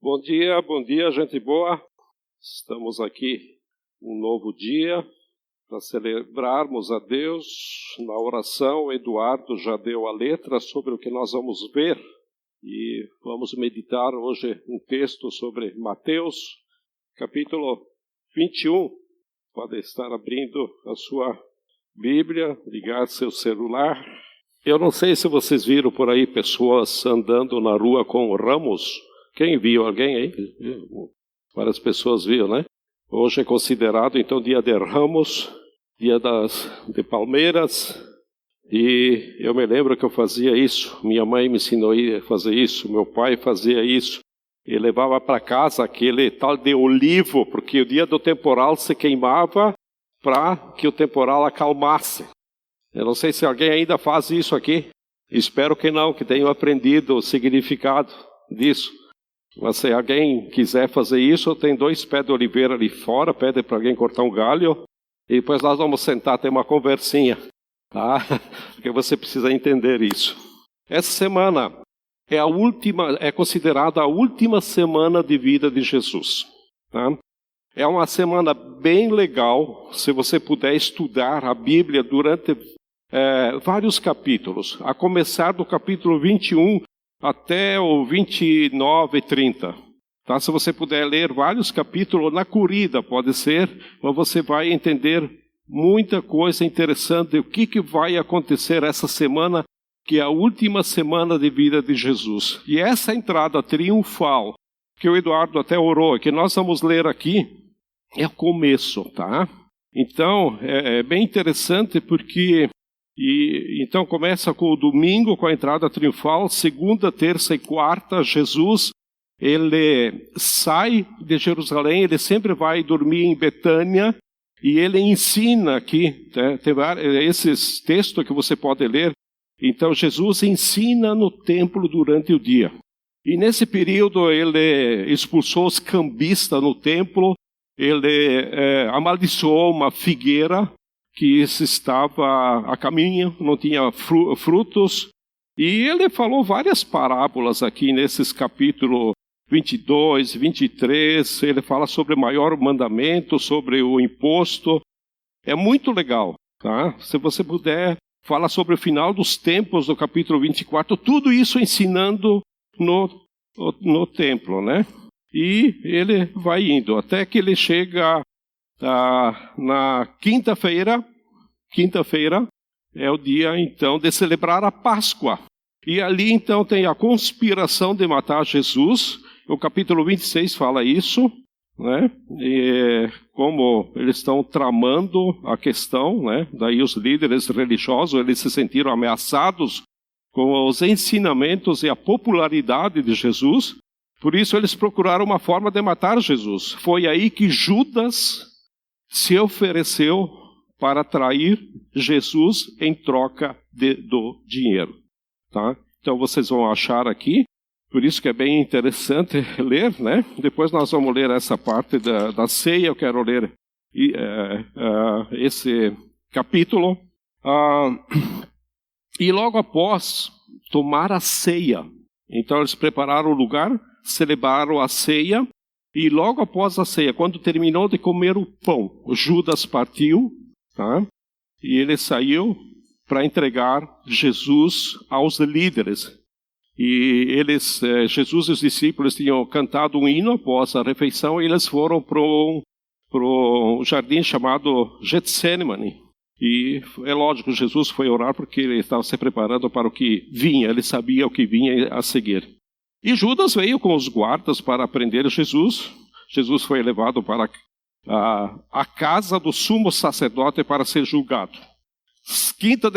Bom dia, gente boa. Estamos aqui um novo dia para celebrarmos a Deus. Na oração, o Eduardo já deu a letra sobre o que nós vamos ver e vamos meditar hoje um texto sobre Mateus, capítulo 21. Pode estar abrindo a sua Bíblia, ligar seu celular. Eu não sei se vocês viram por aí pessoas andando na rua com ramos. Quem viu? Alguém aí? Várias pessoas viram, né? Hoje é considerado, então, dia de Ramos, dia de palmeiras. E eu me lembro que eu fazia isso. Minha mãe me ensinou a fazer isso. Meu pai fazia isso. E levava para casa aquele tal de olivo, porque o dia do temporal se queimava para que o temporal acalmasse. Eu não sei se alguém ainda faz isso aqui. Espero que não, que tenham aprendido o significado disso. Mas se alguém quiser fazer isso, tem 2 pés de oliveira ali fora, pede para alguém cortar um galho, e depois nós vamos sentar, ter uma conversinha, tá? Porque você precisa entender isso. Essa semana é considerada a última semana de vida de Jesus, tá? É uma semana bem legal, se você puder estudar a Bíblia durante vários capítulos, a começar do capítulo 21, até o 29 e 30. Tá? Se você puder ler vários capítulos na corrida, pode ser, mas você vai entender muita coisa interessante. O que vai acontecer essa semana, que é a última semana de vida de Jesus. E essa entrada triunfal, que o Eduardo até orou, que nós vamos ler aqui, é o começo, tá? Então, é bem interessante porque... então começa com o domingo, com a entrada triunfal. Segunda, terça e quarta, Jesus, ele sai de Jerusalém, ele sempre vai dormir em Betânia, e ele ensina aqui, tem esses textos que você pode ler. Então Jesus ensina no templo durante o dia. E nesse período ele expulsou os cambistas no templo, ele amaldiçoou uma figueira, que estava a caminho, não tinha frutos. E ele falou várias parábolas aqui nesses capítulos 22, 23. Ele fala sobre o maior mandamento, sobre o imposto. É muito legal, tá? Se você puder, fala sobre o final dos tempos do capítulo 24. Tudo isso ensinando no templo, né? E ele vai indo, até que ele chega... na quinta-feira é o dia então de celebrar a Páscoa. E ali então tem a conspiração de matar Jesus. O capítulo 26 fala isso, né? E como eles estão tramando a questão, né? Daí os líderes religiosos, eles se sentiram ameaçados com os ensinamentos e a popularidade de Jesus. Por isso eles procuraram uma forma de matar Jesus. Foi aí que Judas se ofereceu para trair Jesus em troca do dinheiro. Tá? Então vocês vão achar aqui, por isso que é bem interessante ler, né? Depois nós vamos ler essa parte da ceia, eu quero ler esse capítulo. E logo após tomar a ceia, então eles prepararam o lugar, celebraram a ceia. E logo após a ceia, quando terminou de comer o pão, Judas partiu, tá? E ele saiu para entregar Jesus aos líderes. E Jesus e os discípulos tinham cantado um hino após a refeição, e eles foram para um jardim chamado Getsemane. E é lógico, Jesus foi orar porque ele estava se preparando para o que vinha, ele sabia o que vinha a seguir. E Judas veio com os guardas para prender Jesus. Jesus foi levado para a casa do sumo sacerdote para ser julgado. Quinta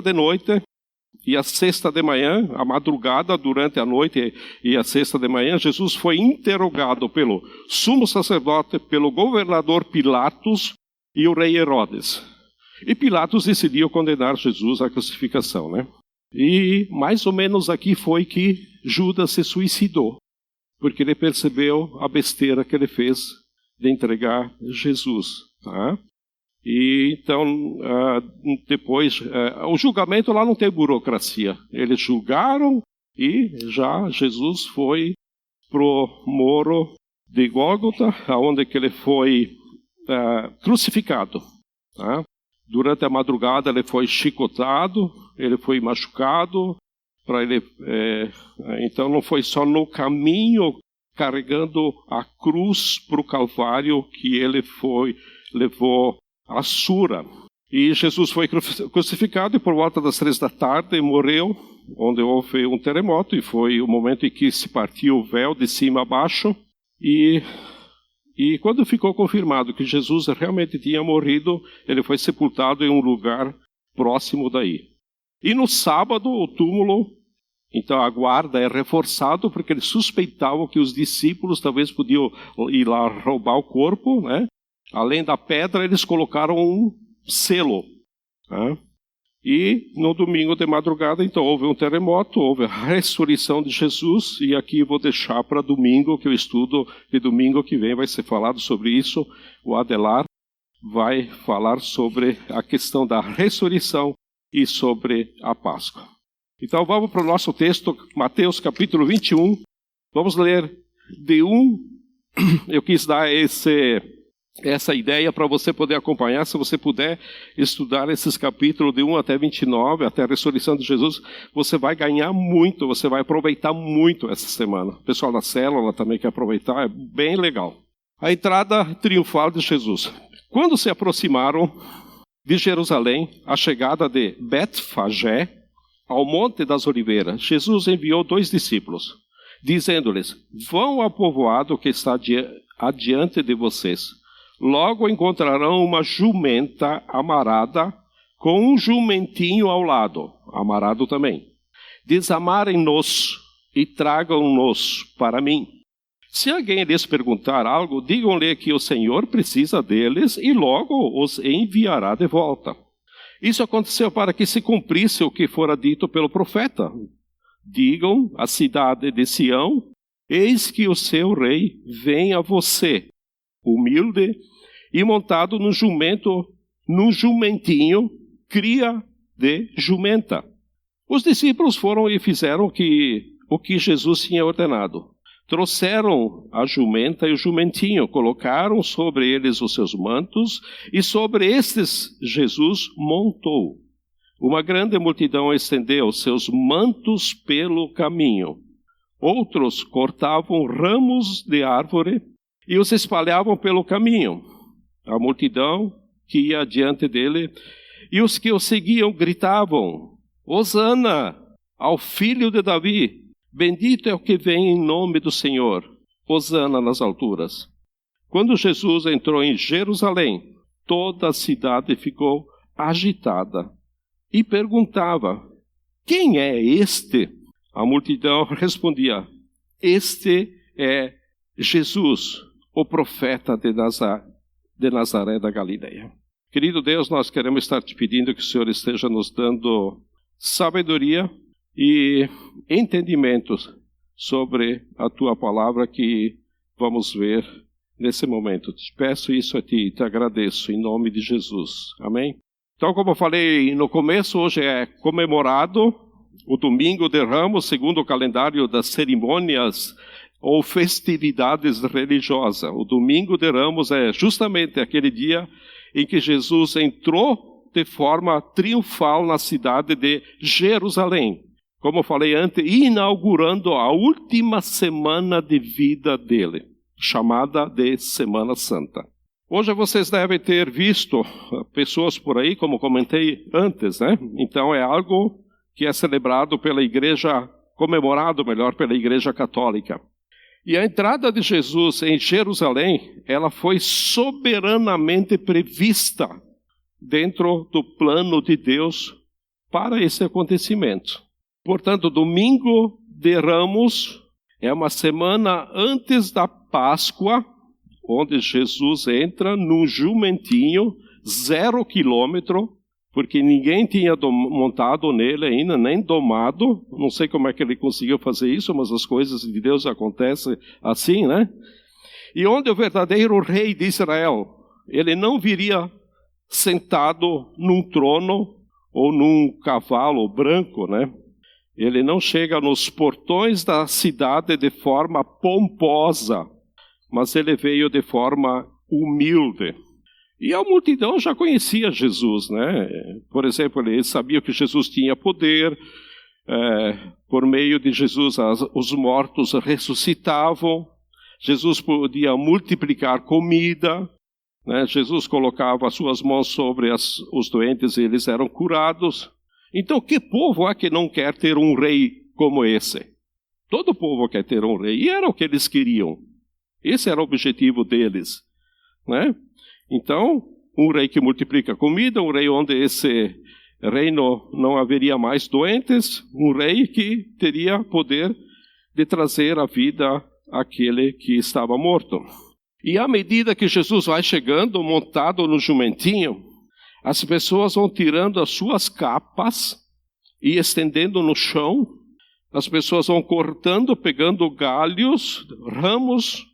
de noite e a sexta de manhã, a madrugada, durante a noite e a sexta de manhã, Jesus foi interrogado pelo sumo sacerdote, pelo governador Pilatos e o rei Herodes. E Pilatos decidiu condenar Jesus à crucificação, né? E mais ou menos aqui foi que Judas se suicidou, porque ele percebeu a besteira que ele fez de entregar Jesus, tá? E então, depois, o julgamento lá não tem burocracia. Eles julgaram e já Jesus foi pro muro de Gólgota, onde que ele foi crucificado. Tá? Durante a madrugada ele foi chicotado, ele foi machucado. Então não foi só no caminho carregando a cruz para o Calvário que ele levou a surra. E Jesus foi crucificado e por volta das 3 da tarde morreu, onde houve um terremoto, e foi o momento em que se partiu o véu de cima a baixo. E quando ficou confirmado que Jesus realmente tinha morrido, ele foi sepultado em um lugar próximo daí. E no sábado, o túmulo, então a guarda é reforçado, porque eles suspeitavam que os discípulos talvez podiam ir lá roubar o corpo, né? Além da pedra, eles colocaram um selo. Né? E no domingo de madrugada, então, houve um terremoto, houve a ressurreição de Jesus, e aqui vou deixar para domingo, que o estudo de domingo que vem vai ser falado sobre isso. O Adelar vai falar sobre a questão da ressurreição e sobre a Páscoa. Então vamos para o nosso texto, Mateus capítulo 21. Vamos ler de 1. Eu quis dar essa ideia para você poder acompanhar. Se você puder estudar esses capítulos de 1 até 29, até a ressurreição de Jesus, você vai ganhar muito, você vai aproveitar muito essa semana. O pessoal da célula também quer aproveitar, é bem legal. A entrada triunfal de Jesus. Quando se aproximaram de Jerusalém, a chegada de Betfagé, ao Monte das Oliveiras, Jesus enviou 2 discípulos, dizendo-lhes: vão ao povoado que está adiante de vocês. Logo encontrarão uma jumenta amarrada, com um jumentinho ao lado, amarrado também. Desamarem-nos e tragam-nos para mim. Se alguém lhes perguntar algo, digam-lhe que o Senhor precisa deles e logo os enviará de volta. Isso aconteceu para que se cumprisse o que fora dito pelo profeta. Digam à cidade de Sião: eis que o seu rei vem a você, humilde e montado num jumentinho, cria de jumenta. Os discípulos foram e fizeram o que Jesus tinha ordenado. Trouxeram a jumenta e o jumentinho, colocaram sobre eles os seus mantos, e sobre estes Jesus montou. Uma grande multidão estendeu seus mantos pelo caminho. Outros cortavam ramos de árvore e os espalhavam pelo caminho. A multidão que ia diante dele e os que o seguiam gritavam: Hosana ao filho de Davi! Bendito é o que vem em nome do Senhor, hosana nas alturas. Quando Jesus entrou em Jerusalém, toda a cidade ficou agitada e perguntava: quem é este? A multidão respondia: este é Jesus, o profeta de Nazaré da Galileia. Querido Deus, nós queremos estar te pedindo que o Senhor esteja nos dando sabedoria e entendimento sobre a tua palavra que vamos ver nesse momento. Te peço isso a ti e te agradeço em nome de Jesus. Amém? Então, como eu falei no começo, hoje é comemorado o Domingo de Ramos, segundo o calendário das cerimônias ou festividades religiosas. O Domingo de Ramos é justamente aquele dia em que Jesus entrou de forma triunfal na cidade de Jerusalém. Como eu falei antes, inaugurando a última semana de vida dele, chamada de Semana Santa. Hoje vocês devem ter visto pessoas por aí, como comentei antes, né? Então é algo que é celebrado pela igreja, comemorado melhor pela igreja católica. E a entrada de Jesus em Jerusalém, ela foi soberanamente prevista dentro do plano de Deus para esse acontecimento. Portanto, Domingo de Ramos é uma semana antes da Páscoa, onde Jesus entra num jumentinho, 0 quilômetro, porque ninguém tinha montado nele ainda, nem domado. Não sei como é que ele conseguiu fazer isso, mas as coisas de Deus acontecem assim, né? E onde o verdadeiro rei de Israel, ele não viria sentado num trono ou num cavalo branco, né? Ele não chega nos portões da cidade de forma pomposa, mas ele veio de forma humilde. E a multidão já conhecia Jesus, né? Por exemplo, eles sabiam que Jesus tinha poder, por meio de Jesus os mortos ressuscitavam, Jesus podia multiplicar comida, né? Jesus colocava as suas mãos sobre os doentes e eles eram curados. Então, que povo é que não quer ter um rei como esse? Todo povo quer ter um rei, e era o que eles queriam. Esse era o objetivo deles, né? Então, um rei que multiplica comida, um rei onde esse reino não haveria mais doentes, um rei que teria poder de trazer a vida àquele que estava morto. E à medida que Jesus vai chegando, montado no jumentinho, as pessoas vão tirando as suas capas e estendendo no chão, as pessoas vão cortando, pegando galhos, ramos,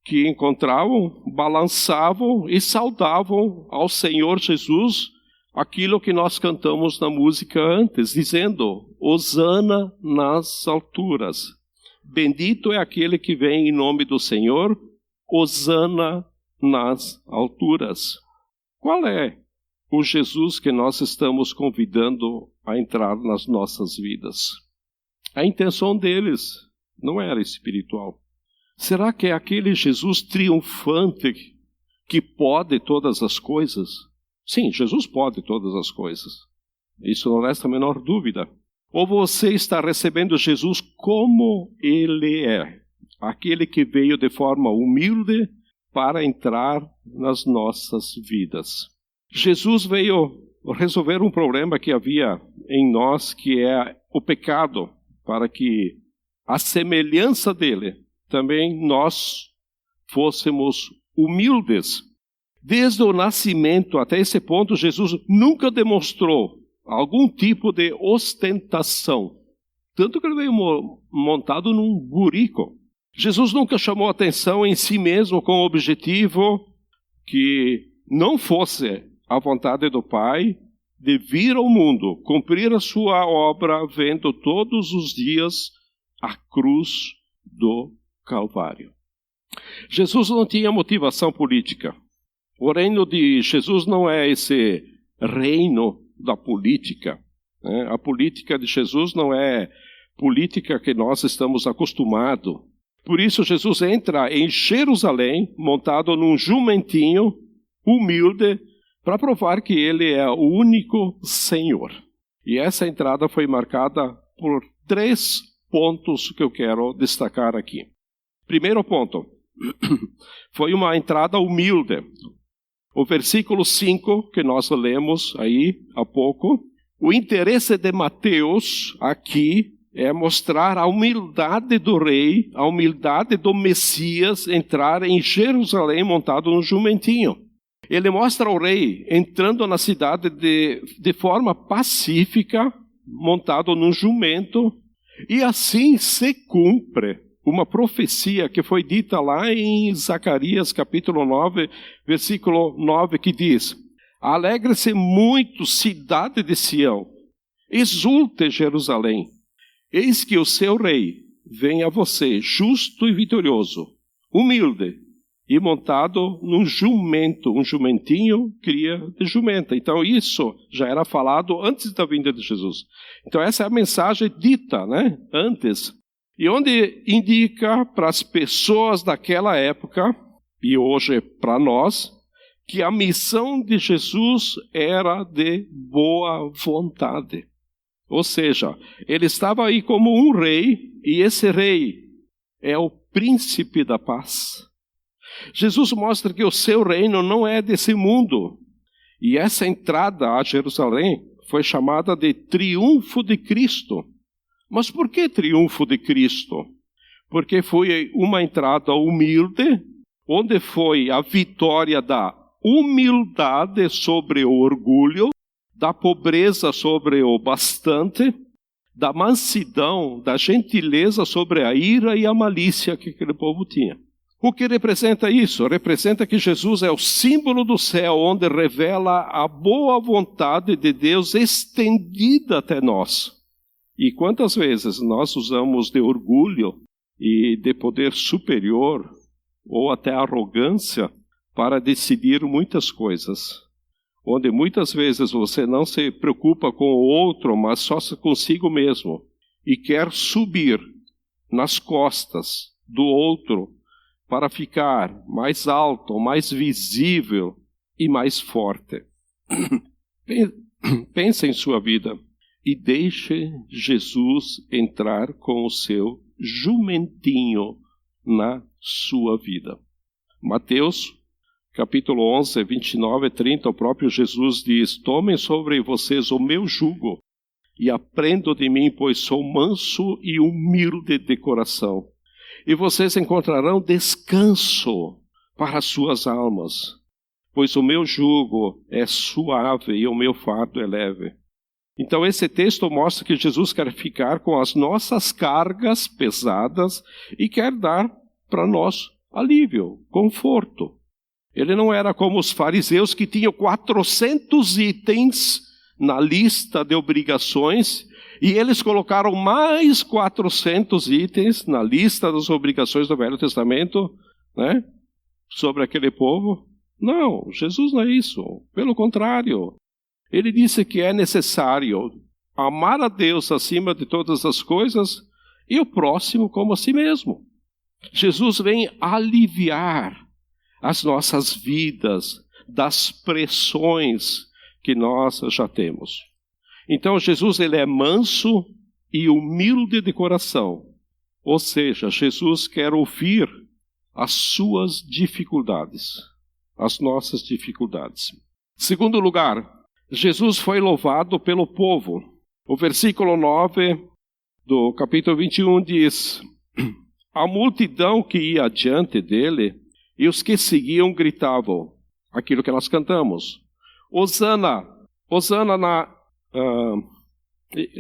que encontravam, balançavam e saudavam ao Senhor Jesus aquilo que nós cantamos na música antes, dizendo: Hosana nas alturas. Bendito é aquele que vem em nome do Senhor, Hosana nas alturas. Qual é o Jesus que nós estamos convidando a entrar nas nossas vidas? A intenção deles não era espiritual. Será que é aquele Jesus triunfante que pode todas as coisas? Sim, Jesus pode todas as coisas. Isso não resta a menor dúvida. Ou você está recebendo Jesus como Ele é, aquele que veio de forma humilde para entrar nas nossas vidas. Jesus veio resolver um problema que havia em nós, que é o pecado, para que a semelhança dele também nós fôssemos humildes. Desde o nascimento até esse ponto, Jesus nunca demonstrou algum tipo de ostentação. Tanto que ele veio montado num burrico. Jesus nunca chamou atenção em si mesmo com o objetivo que não fosse a vontade do Pai de vir ao mundo, cumprir a sua obra, vendo todos os dias a cruz do Calvário. Jesus não tinha motivação política. O reino de Jesus não é esse reino da política, né? A política de Jesus não é política que nós estamos acostumados. Por isso Jesus entra em Jerusalém, montado num jumentinho humilde, para provar que ele é o único Senhor. E essa entrada foi marcada por 3 pontos que eu quero destacar aqui. Primeiro ponto, foi uma entrada humilde. O versículo 5, que nós lemos aí há pouco, o interesse de Mateus aqui é mostrar a humildade do rei, a humildade do Messias entrar em Jerusalém montado no jumentinho. Ele mostra o rei entrando na cidade de forma pacífica, montado num jumento, e assim se cumpre uma profecia que foi dita lá em Zacarias capítulo 9, versículo 9, que diz: Alegre-se muito, cidade de Sião, exulte Jerusalém, eis que o seu rei vem a você, justo e vitorioso, humilde e montado num jumento, um jumentinho cria de jumenta. Então isso já era falado antes da vinda de Jesus. Então essa é a mensagem dita, né, antes. E onde indica para as pessoas daquela época, e hoje para nós, que a missão de Jesus era de boa vontade. Ou seja, ele estava aí como um rei, e esse rei é o príncipe da paz. Jesus mostra que o seu reino não é desse mundo. E essa entrada a Jerusalém foi chamada de triunfo de Cristo. Mas por que triunfo de Cristo? Porque foi uma entrada humilde, onde foi a vitória da humildade sobre o orgulho, da pobreza sobre o bastante, da mansidão, da gentileza sobre a ira e a malícia que aquele povo tinha. O que representa isso? Representa que Jesus é o símbolo do céu, onde revela a boa vontade de Deus estendida até nós. E quantas vezes nós usamos de orgulho e de poder superior, ou até arrogância, para decidir muitas coisas, onde muitas vezes você não se preocupa com o outro, mas só consigo mesmo, e quer subir nas costas do outro para ficar mais alto, mais visível e mais forte. Pense em sua vida e deixe Jesus entrar com o seu jumentinho na sua vida. Mateus, capítulo 11, 29 e 30, o próprio Jesus diz: tomem sobre vocês o meu jugo e aprendam de mim, pois sou manso e humilde de coração. E vocês encontrarão descanso para as suas almas, pois o meu jugo é suave e o meu fardo é leve. Então esse texto mostra que Jesus quer ficar com as nossas cargas pesadas e quer dar para nós alívio, conforto. Ele não era como os fariseus que tinham 400 itens na lista de obrigações e eles colocaram mais 400 itens na lista das obrigações do Velho Testamento, né, sobre aquele povo. Não, Jesus não é isso. Pelo contrário, ele disse que é necessário amar a Deus acima de todas as coisas e o próximo como a si mesmo. Jesus vem aliviar as nossas vidas das pressões que nós já temos. Então Jesus, ele é manso e humilde de coração. Ou seja, Jesus quer ouvir as suas dificuldades, as nossas dificuldades. Segundo lugar, Jesus foi louvado pelo povo. O versículo 9 do capítulo 21 diz: a multidão que ia adiante dele e os que seguiam gritavam aquilo que nós cantamos: Hosana, Hosana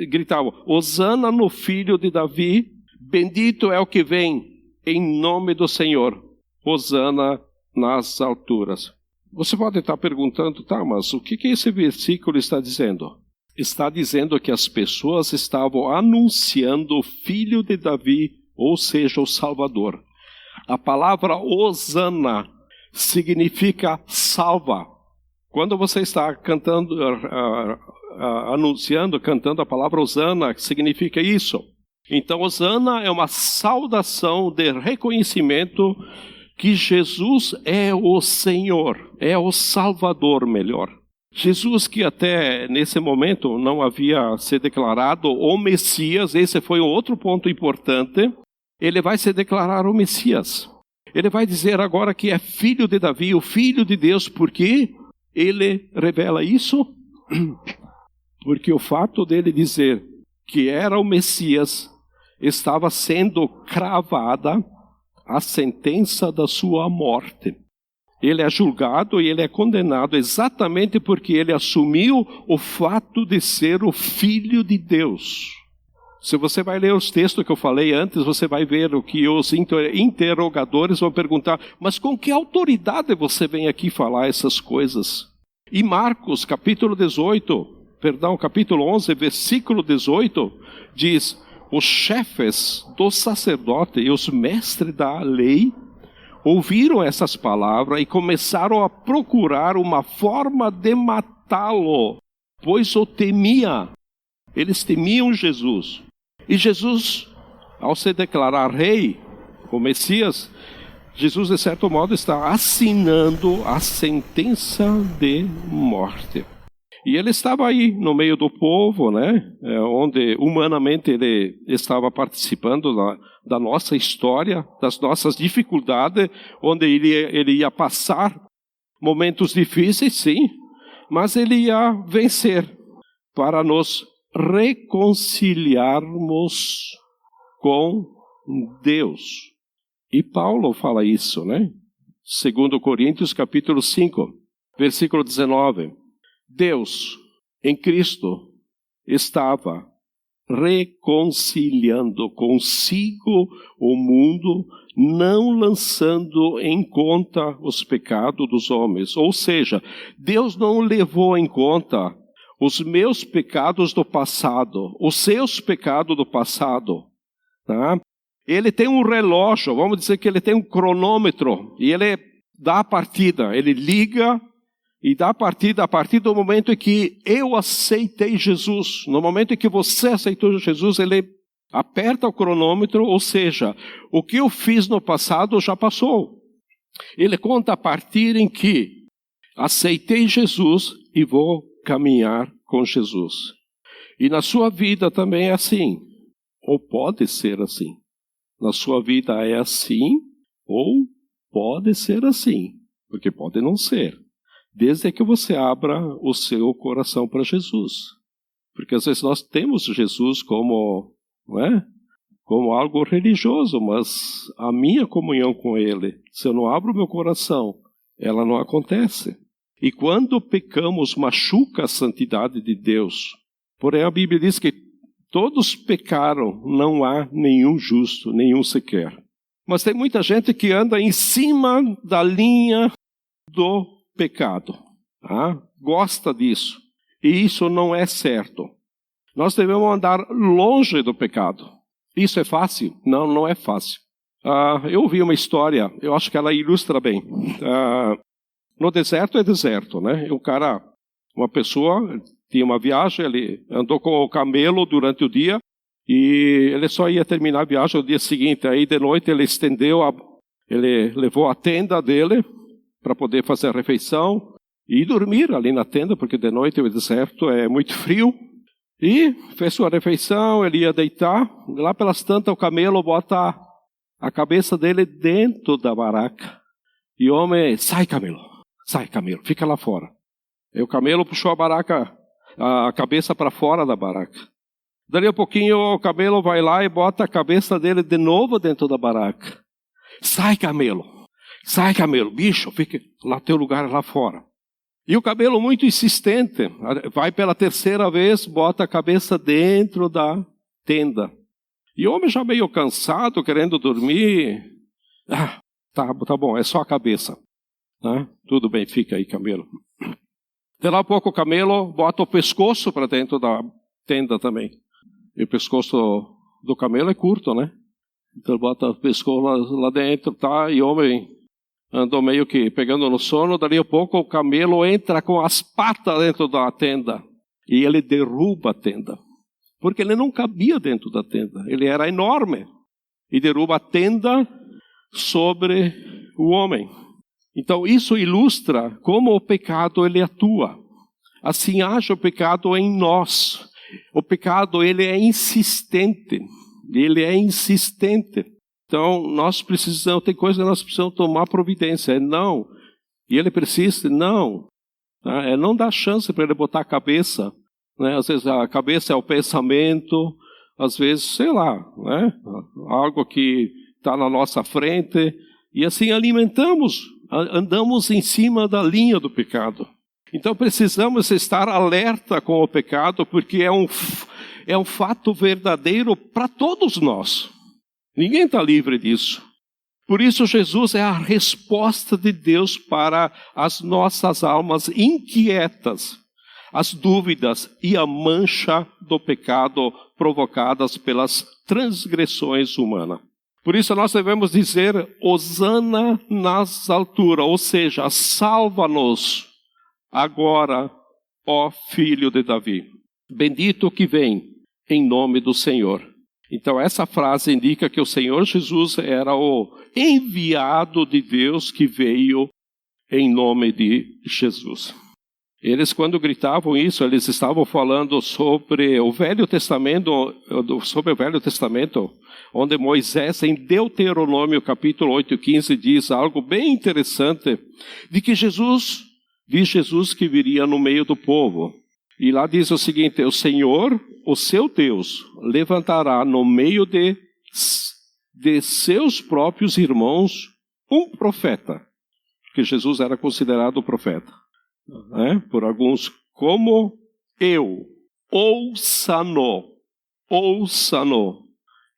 gritavam: Hosana no filho de Davi, bendito é o que vem em nome do Senhor, Hosana nas alturas. Você pode estar perguntando, tá, mas o que esse versículo está dizendo? Está dizendo que as pessoas estavam anunciando o filho de Davi, ou seja, o Salvador. A palavra Hosana significa salva. Quando você está cantando, anunciando, cantando a palavra Hosana, significa isso. Então, Hosana é uma saudação de reconhecimento que Jesus é o Senhor, é o Salvador melhor. Jesus, que até nesse momento não havia se declarado o Messias, esse foi um outro ponto importante, ele vai se declarar o Messias. Ele vai dizer agora que é filho de Davi, o filho de Deus, porque ele revela isso? Porque o fato dele dizer que era o Messias, estava sendo cravada a sentença da sua morte. Ele é julgado e ele é condenado exatamente porque ele assumiu o fato de ser o Filho de Deus. Se você vai ler os textos que eu falei antes, você vai ver o que os interrogadores vão perguntar: mas com que autoridade você vem aqui falar essas coisas? E Marcos, capítulo 11, versículo 18, diz: os chefes dos sacerdotes e os mestres da lei ouviram essas palavras e começaram a procurar uma forma de matá-lo, pois o temia. Eles temiam Jesus. E Jesus, ao se declarar rei, o Messias, Jesus, de certo modo, está assinando a sentença de morte. E ele estava aí, no meio do povo, né, onde humanamente ele estava participando da nossa história, das nossas dificuldades, onde ele ia passar momentos difíceis, sim, mas ele ia vencer para nos reconciliarmos com Deus. E Paulo fala isso, né? 2 Coríntios capítulo 5, versículo 19. Deus, em Cristo, estava reconciliando consigo o mundo, não lançando em conta os pecados dos homens. Ou seja, Deus não levou em conta os meus pecados do passado, os seus pecados do passado. Tá? Ele tem um relógio, vamos dizer que ele tem um cronômetro, e ele dá a partida, ele liga e dá a partida a partir do momento em que eu aceitei Jesus. No momento em que você aceitou Jesus, ele aperta o cronômetro, ou seja, o que eu fiz no passado já passou. Ele conta a partir em que aceitei Jesus e vou caminhar com Jesus. E na sua vida também é assim, ou pode ser assim. Na sua vida é assim, ou pode ser assim, porque pode não ser. Desde que você abra o seu coração para Jesus. Porque às vezes nós temos Jesus como, não é? Como algo religioso, mas a minha comunhão com Ele, se eu não abro o meu coração, ela não acontece. E quando pecamos, machuca a santidade de Deus. Porém, a Bíblia diz que todos pecaram, não há nenhum justo, nenhum sequer. Mas tem muita gente que anda em cima da linha do pecado. Tá? Gosta disso. E isso não é certo. Nós devemos andar longe do pecado. Isso é fácil? Não, não é fácil. Eu ouvi uma história, eu acho que ela ilustra bem. No deserto é deserto, né? Uma pessoa tinha uma viagem, ele andou com o camelo durante o dia e ele só ia terminar a viagem no dia seguinte. Aí de noite ele ele levou a tenda dele para poder fazer a refeição e dormir ali na tenda, porque de noite o deserto é muito frio. E fez sua refeição, ele ia deitar, lá pelas tantas o camelo bota a cabeça dele dentro da baraca. E o homem, sai camelo, fica lá fora. E o camelo puxou a cabeça para fora da baraca. Dali a pouquinho o camelo vai lá e bota a cabeça dele de novo dentro da baraca. Sai camelo, bicho, fica lá, teu lugar lá fora. E o camelo muito insistente, vai pela terceira vez, bota a cabeça dentro da tenda. E o homem já meio cansado, querendo dormir. Tá bom, é só a cabeça. Tudo bem, fica aí, camelo. De lá a pouco o camelo bota o pescoço para dentro da tenda também. E o pescoço do camelo é curto, né? Então bota o pescoço lá dentro, tá? E o homem andou meio que pegando no sono, dali a pouco o camelo entra com as patas dentro da tenda. E ele derruba a tenda. Porque ele não cabia dentro da tenda. Ele era enorme. E derruba a tenda sobre o homem. Então isso ilustra como o pecado ele atua. Assim age o pecado em nós. O pecado ele é insistente. Então, tem coisa que nós precisamos tomar providência. Não. E ele persiste, não. Não dá chance para ele botar a cabeça. Né? Às vezes a cabeça é o pensamento, às vezes, sei lá, né? Algo que está na nossa frente. E assim andamos em cima da linha do pecado. Então precisamos estar alerta com o pecado, porque é um fato verdadeiro para todos nós. Ninguém está livre disso. Por isso Jesus é a resposta de Deus para as nossas almas inquietas, as dúvidas e a mancha do pecado provocadas pelas transgressões humanas. Por isso nós devemos dizer, Hosana nas alturas, ou seja, salva-nos agora, ó Filho de Davi. Bendito que vem em nome do Senhor. Então essa frase indica que o Senhor Jesus era o enviado de Deus que veio em nome de Jesus. Eles, quando gritavam isso, eles estavam falando sobre o Velho Testamento, onde Moisés, em Deuteronômio capítulo 8:15, diz algo bem interessante, de Jesus que viria no meio do povo. E lá diz o seguinte, o Senhor, o seu Deus, levantará no meio de seus próprios irmãos um profeta, porque Jesus era considerado profeta, por alguns, como eu, ouça-no.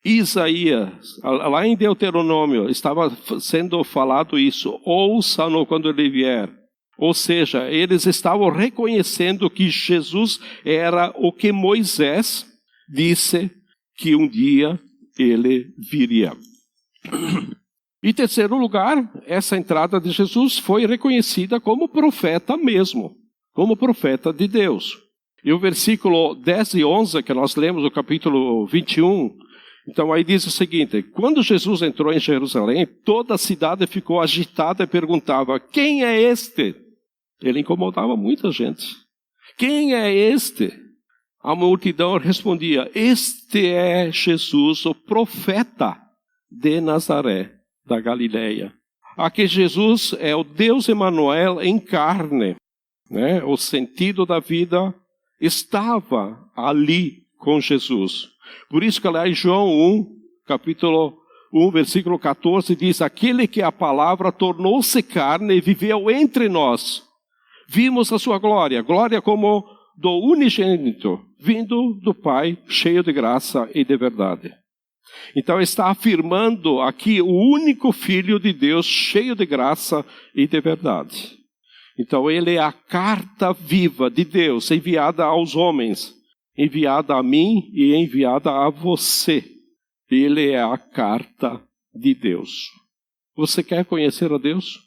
Isaías, lá em Deuteronômio, estava sendo falado isso, ouça-no quando ele vier. Ou seja, eles estavam reconhecendo que Jesus era o que Moisés disse que um dia ele viria. Em terceiro lugar, essa entrada de Jesus foi reconhecida como profeta mesmo, como profeta de Deus. E o versículo 10 e 11, que nós lemos no capítulo 21, então aí diz o seguinte: quando Jesus entrou em Jerusalém, toda a cidade ficou agitada e perguntava: quem é este? Ele incomodava muita gente. Quem é este? A multidão respondia: este é Jesus, o profeta de Nazaré, da Galileia. Aqui Jesus é o Deus Emanuel em carne, né? O sentido da vida estava ali com Jesus. Por isso que lá em João 1, capítulo 1, versículo 14, diz: aquele que a palavra tornou-se carne e viveu entre nós. Vimos a sua glória, glória como do unigênito, vindo do Pai, cheio de graça e de verdade. Então está afirmando aqui o único Filho de Deus, cheio de graça e de verdade. Então ele é a carta viva de Deus, enviada aos homens, enviada a mim e enviada a você. Ele é a carta de Deus. Você quer conhecer a Deus?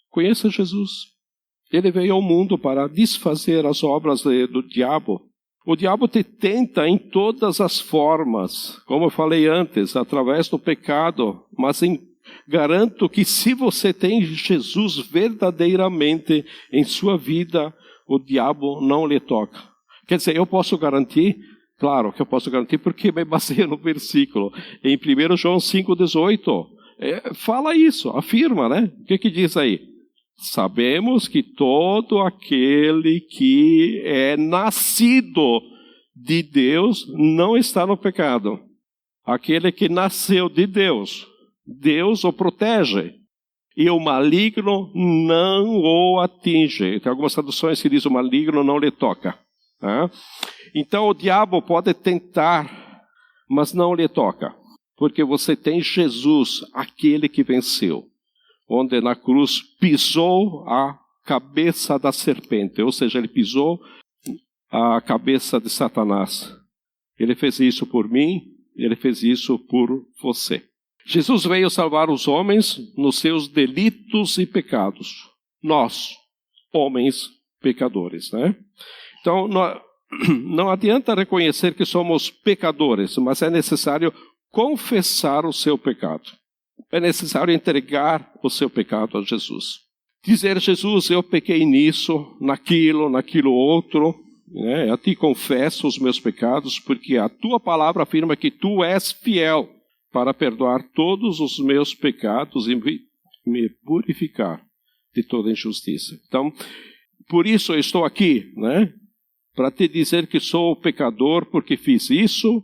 Conheça Jesus. Ele veio ao mundo para desfazer as obras do diabo. O diabo te tenta em todas as formas, como eu falei antes, através do pecado. Mas garanto que se você tem Jesus verdadeiramente em sua vida, o diabo não lhe toca. Quer dizer, eu posso garantir? Claro que eu posso garantir, porque me baseio no versículo. Em 1 João 5,18, fala isso, afirma, né? O que diz aí? Sabemos que todo aquele que é nascido de Deus não está no pecado. Aquele que nasceu de Deus, Deus o protege. E o maligno não o atinge. Tem algumas traduções que dizem: o maligno não lhe toca. Tá? Então o diabo pode tentar, mas não lhe toca. Porque você tem Jesus, aquele que venceu. Onde na cruz pisou a cabeça da serpente, ou seja, ele pisou a cabeça de Satanás. Ele fez isso por mim, ele fez isso por você. Jesus veio salvar os homens nos seus delitos e pecados. Nós, homens pecadores, né? Então, não adianta reconhecer que somos pecadores, mas é necessário confessar o seu pecado. É necessário entregar o seu pecado a Jesus. Dizer: Jesus, eu pequei nisso, naquilo outro. Né? Eu te confesso os meus pecados, porque a tua palavra afirma que tu és fiel para perdoar todos os meus pecados e me purificar de toda injustiça. Então, por isso eu estou aqui, né? Para te dizer que sou pecador, porque fiz isso,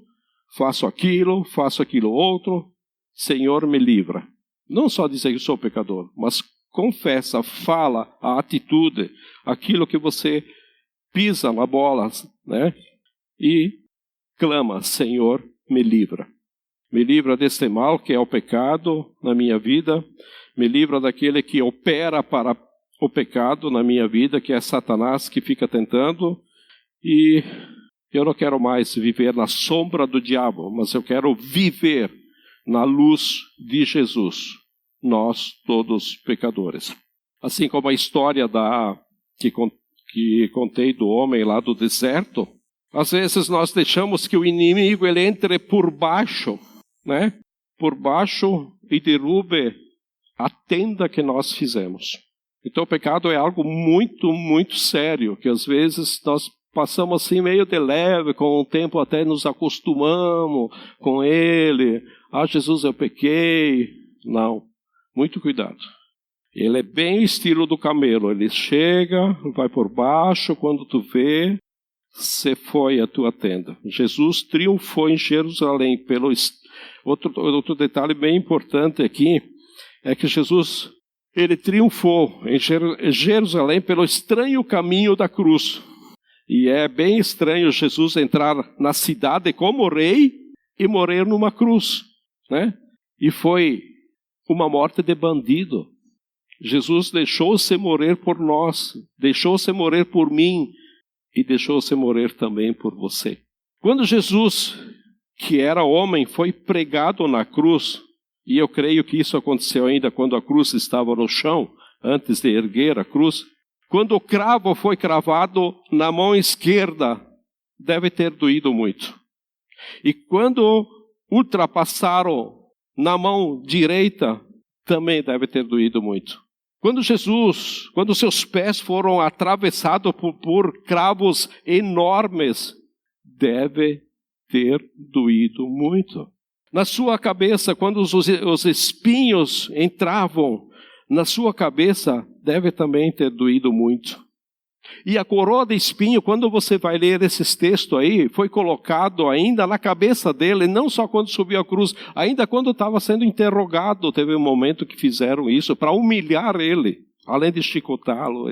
faço aquilo outro. Senhor, me livra. Não só dizer que sou pecador, mas confessa, fala a atitude, aquilo que você pisa na bola, né? E clama: Senhor, me livra. Me livra deste mal que é o pecado na minha vida. Me livra daquele que opera para o pecado na minha vida, que é Satanás, que fica tentando. E eu não quero mais viver na sombra do diabo, mas eu quero viver na luz de Jesus, nós todos pecadores. Assim como a história que contei do homem lá do deserto, às vezes nós deixamos que o inimigo ele entre por baixo, né? Por baixo e derrube a tenda que nós fizemos. Então o pecado é algo muito, muito sério, que às vezes nós passamos assim meio de leve, com o tempo até nos acostumamos com ele. Jesus, eu pequei. Não, muito cuidado. Ele é bem o estilo do camelo. Ele chega, vai por baixo, quando tu vê, se foi a tua tenda. Jesus triunfou em Jerusalém. Outro detalhe bem importante aqui é que Jesus ele triunfou em Jerusalém pelo estranho caminho da cruz. E é bem estranho Jesus entrar na cidade como rei e morrer numa cruz, né? E foi uma morte de bandido. Jesus deixou-se morrer por nós, deixou-se morrer por mim e deixou-se morrer também por você. Quando Jesus, que era homem, foi pregado na cruz, e eu creio que isso aconteceu ainda quando a cruz estava no chão, antes de erguer a cruz, quando o cravo foi cravado na mão esquerda, deve ter doído muito. E quando ultrapassaram na mão direita, também deve ter doído muito. Quando seus pés foram atravessados por cravos enormes, deve ter doído muito. Na sua cabeça, quando os espinhos entravam na sua cabeça, deve também ter doído muito. E a coroa de espinho, quando você vai ler esses textos aí, foi colocado ainda na cabeça dele, não só quando subiu a cruz, ainda quando estava sendo interrogado, teve um momento que fizeram isso para humilhar ele, além de chicotá-lo.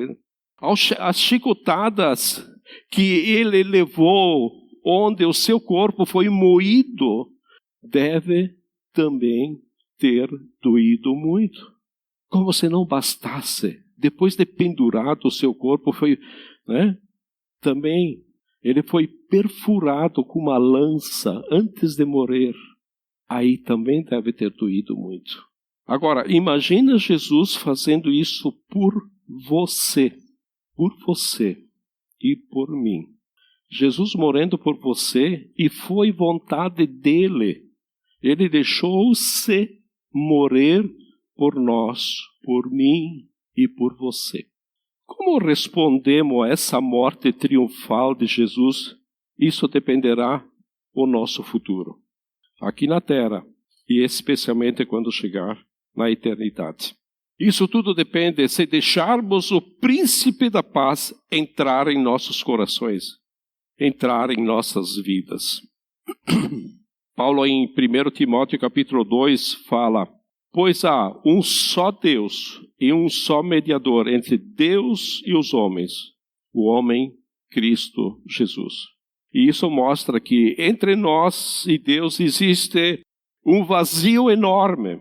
As chicotadas que ele levou, onde o seu corpo foi moído, deve também ter doído muito. Como se não bastasse. Depois de pendurado, o seu corpo foi, também, ele foi perfurado com uma lança antes de morrer. Aí também deve ter doído muito. Agora, imagina Jesus fazendo isso por você e por mim. Jesus morrendo por você, e foi vontade dele. Ele deixou-se morrer por nós, por mim e por você. Como respondemos a essa morte triunfal de Jesus? Isso dependerá do nosso futuro, aqui na terra, e especialmente quando chegar na eternidade. Isso tudo depende se deixarmos o príncipe da paz entrar em nossos corações, entrar em nossas vidas. Paulo, em 1 Timóteo capítulo 2, fala: pois há um só Deus e um só mediador entre Deus e os homens, o homem Cristo Jesus. E isso mostra que entre nós e Deus existe um vazio enorme.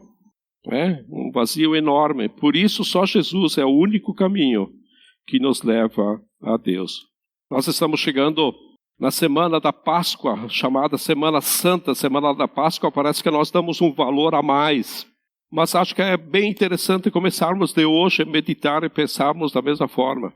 Um vazio enorme. Por isso só Jesus é o único caminho que nos leva a Deus. Nós estamos chegando na semana da Páscoa, chamada Semana Santa, Semana da Páscoa. Parece que nós damos um valor a mais. Mas acho que é bem interessante começarmos de hoje a meditar e pensarmos da mesma forma.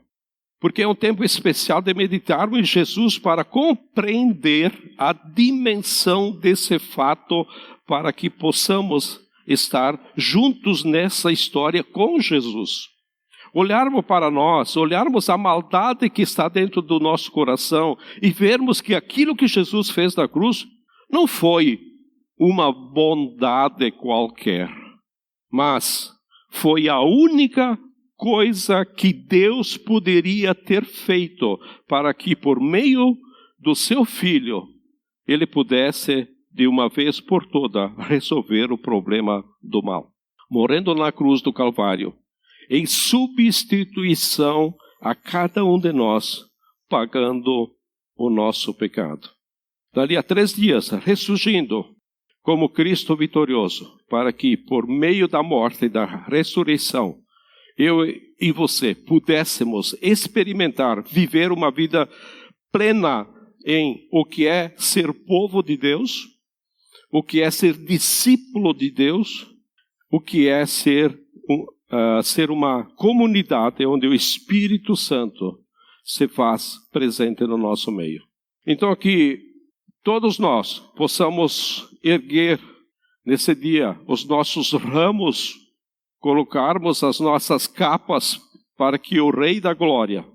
Porque é um tempo especial de meditarmos em Jesus para compreender a dimensão desse fato, para que possamos estar juntos nessa história com Jesus. Olharmos para nós, olharmos a maldade que está dentro do nosso coração e vermos que aquilo que Jesus fez na cruz não foi uma bondade qualquer, mas foi a única coisa que Deus poderia ter feito para que, por meio do seu Filho, ele pudesse, de uma vez por toda, resolver o problema do mal. Morrendo na cruz do Calvário, em substituição a cada um de nós, pagando o nosso pecado. Dali a 3 dias, ressurgindo como Cristo vitorioso, para que, por meio da morte e da ressurreição, eu e você pudéssemos experimentar, viver uma vida plena em o que é ser povo de Deus, o que é ser discípulo de Deus, o que é ser uma comunidade onde o Espírito Santo se faz presente no nosso meio. Então aqui, todos nós possamos erguer nesse dia os nossos ramos, colocarmos as nossas capas para que o Rei da Glória,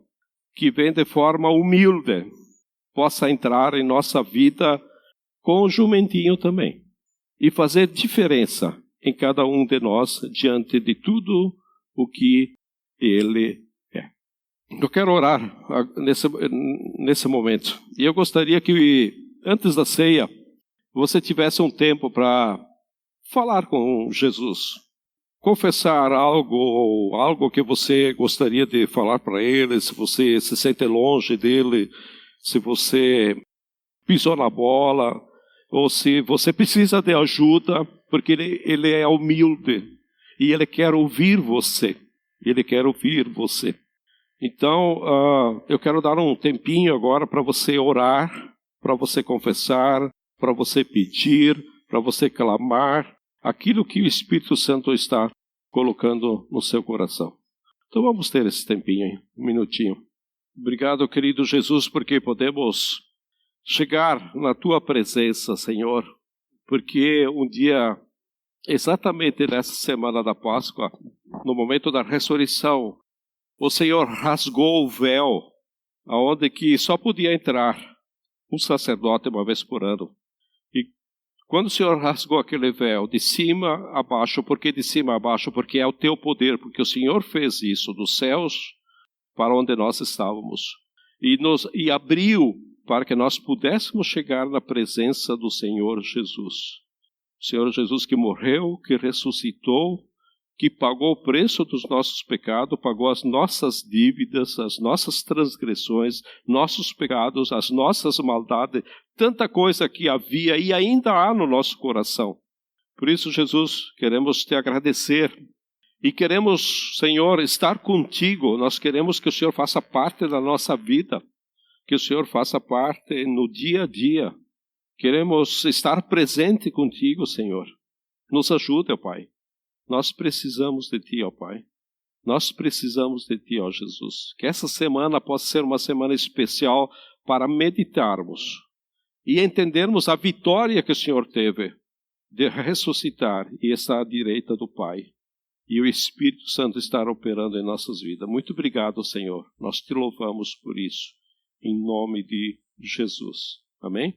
que vem de forma humilde, possa entrar em nossa vida com o jumentinho também e fazer diferença em cada um de nós diante de tudo o que Ele é. Eu quero orar nesse momento. E eu gostaria que, antes da ceia, você tivesse um tempo para falar com Jesus. Confessar algo que você gostaria de falar para Ele, se você se sente longe dEle, se você pisou na bola, ou se você precisa de ajuda, porque ele é humilde e Ele quer ouvir você. Ele quer ouvir você. Então, eu quero dar um tempinho agora para você orar, para você confessar, para você pedir, para você clamar aquilo que o Espírito Santo está colocando no seu coração. Então vamos ter esse tempinho aí, um minutinho. Obrigado, querido Jesus, porque podemos chegar na Tua presença, Senhor, porque um dia, exatamente nessa semana da Páscoa, no momento da ressurreição, o Senhor rasgou o véu, aonde que só podia entrar um sacerdote uma vez por ano. E quando o Senhor rasgou aquele véu, de cima a baixo, por que de cima a baixo? Porque é o Teu poder, porque o Senhor fez isso dos céus para onde nós estávamos. E abriu para que nós pudéssemos chegar na presença do Senhor Jesus. O Senhor Jesus que morreu, que ressuscitou, que pagou o preço dos nossos pecados, pagou as nossas dívidas, as nossas transgressões, nossos pecados, as nossas maldades, tanta coisa que havia e ainda há no nosso coração. Por isso, Jesus, queremos te agradecer e queremos, Senhor, estar contigo. Nós queremos que o Senhor faça parte da nossa vida, que o Senhor faça parte no dia a dia. Queremos estar presente contigo, Senhor. Nos ajude, ó Pai. Nós precisamos de Ti, ó Pai. Nós precisamos de Ti, ó Jesus. Que essa semana possa ser uma semana especial para meditarmos e entendermos a vitória que o Senhor teve de ressuscitar e estar à direita do Pai. E o Espírito Santo estar operando em nossas vidas. Muito obrigado, Senhor. Nós te louvamos por isso. Em nome de Jesus. Amém?